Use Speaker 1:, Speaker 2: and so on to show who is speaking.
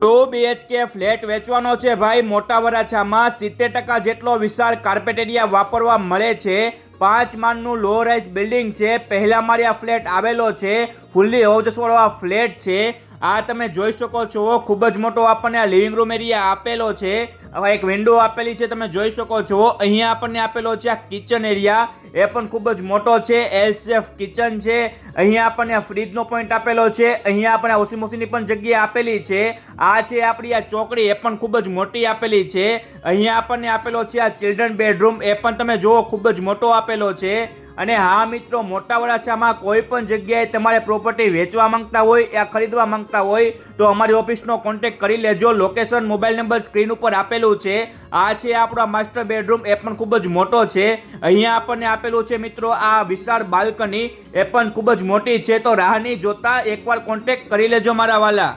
Speaker 1: 2 BHK flat વેચવાનો છે ભાઈ મોટા વરાછામાં 70% જેટલો વિશાળ કાર્પેટ એરિયા વાપરવા મળે છે। 5 માળનું લો રાઇઝ બિલ્ડિંગ છે। પહેલા માળે આ ફ્લેટ આવેલો છે। ફૂલ્લી હાઉસવાળો આ ફ્લેટ છે। આ તમે જોઈ શકો છો ખૂબ જ મોટો આપણને આ લિવિંગ રૂમ એરિયા આપેલો છે। હવે એક વિન્ડો આપેલી છે તમે જોઈ શકો છો। અહીંયા આપણને આપેલો છે આ કિચન એરિયા, એ પણ ખૂબ જ મોટો છે। એલ શેપ કિચન છે। અહીંયા આપણને આ ફ્રીજનો પોઈન્ટ આપેલો છે। અહીંયા આપણને વોશિંગ મશીનની પણ જગ્યા આપેલી છે। આ છે આપણી આ ચોકડી, એ પણ ખૂબ જ મોટી આપેલી છે। અહીંયા આપણને આપેલો છે આ ચિલ્ડ્રન બેડરૂમ, એ પણ તમે જુઓ ખૂબ જ મોટો આપેલો છે। અને હા મિત્રો, મોટા વરાછામાં કોઈ પણ જગ્યાએ તમારે પ્રોપર્ટી વેચવા માંગતા હોય યા ખરીદવા માંગતા હોય તો અમારી ઓફિસનો કોન્ટેક્ટ કરી લેજો। લોકેશન, મોબાઈલ નંબર સ્ક્રીન ઉપર આપેલું છે। આ છે આપણો માસ્ટર બેડરૂમ, એ પણ ખૂબ જ મોટો છે। અહીંયા આપણને આપેલું છે મિત્રો આ વિશાળ બાલ્કની, એ પણ ખૂબ જ મોટી છે। તો રાહ નહીં જોતા એકવાર કોન્ટેક્ટ કરી લેજો મારા વાલા।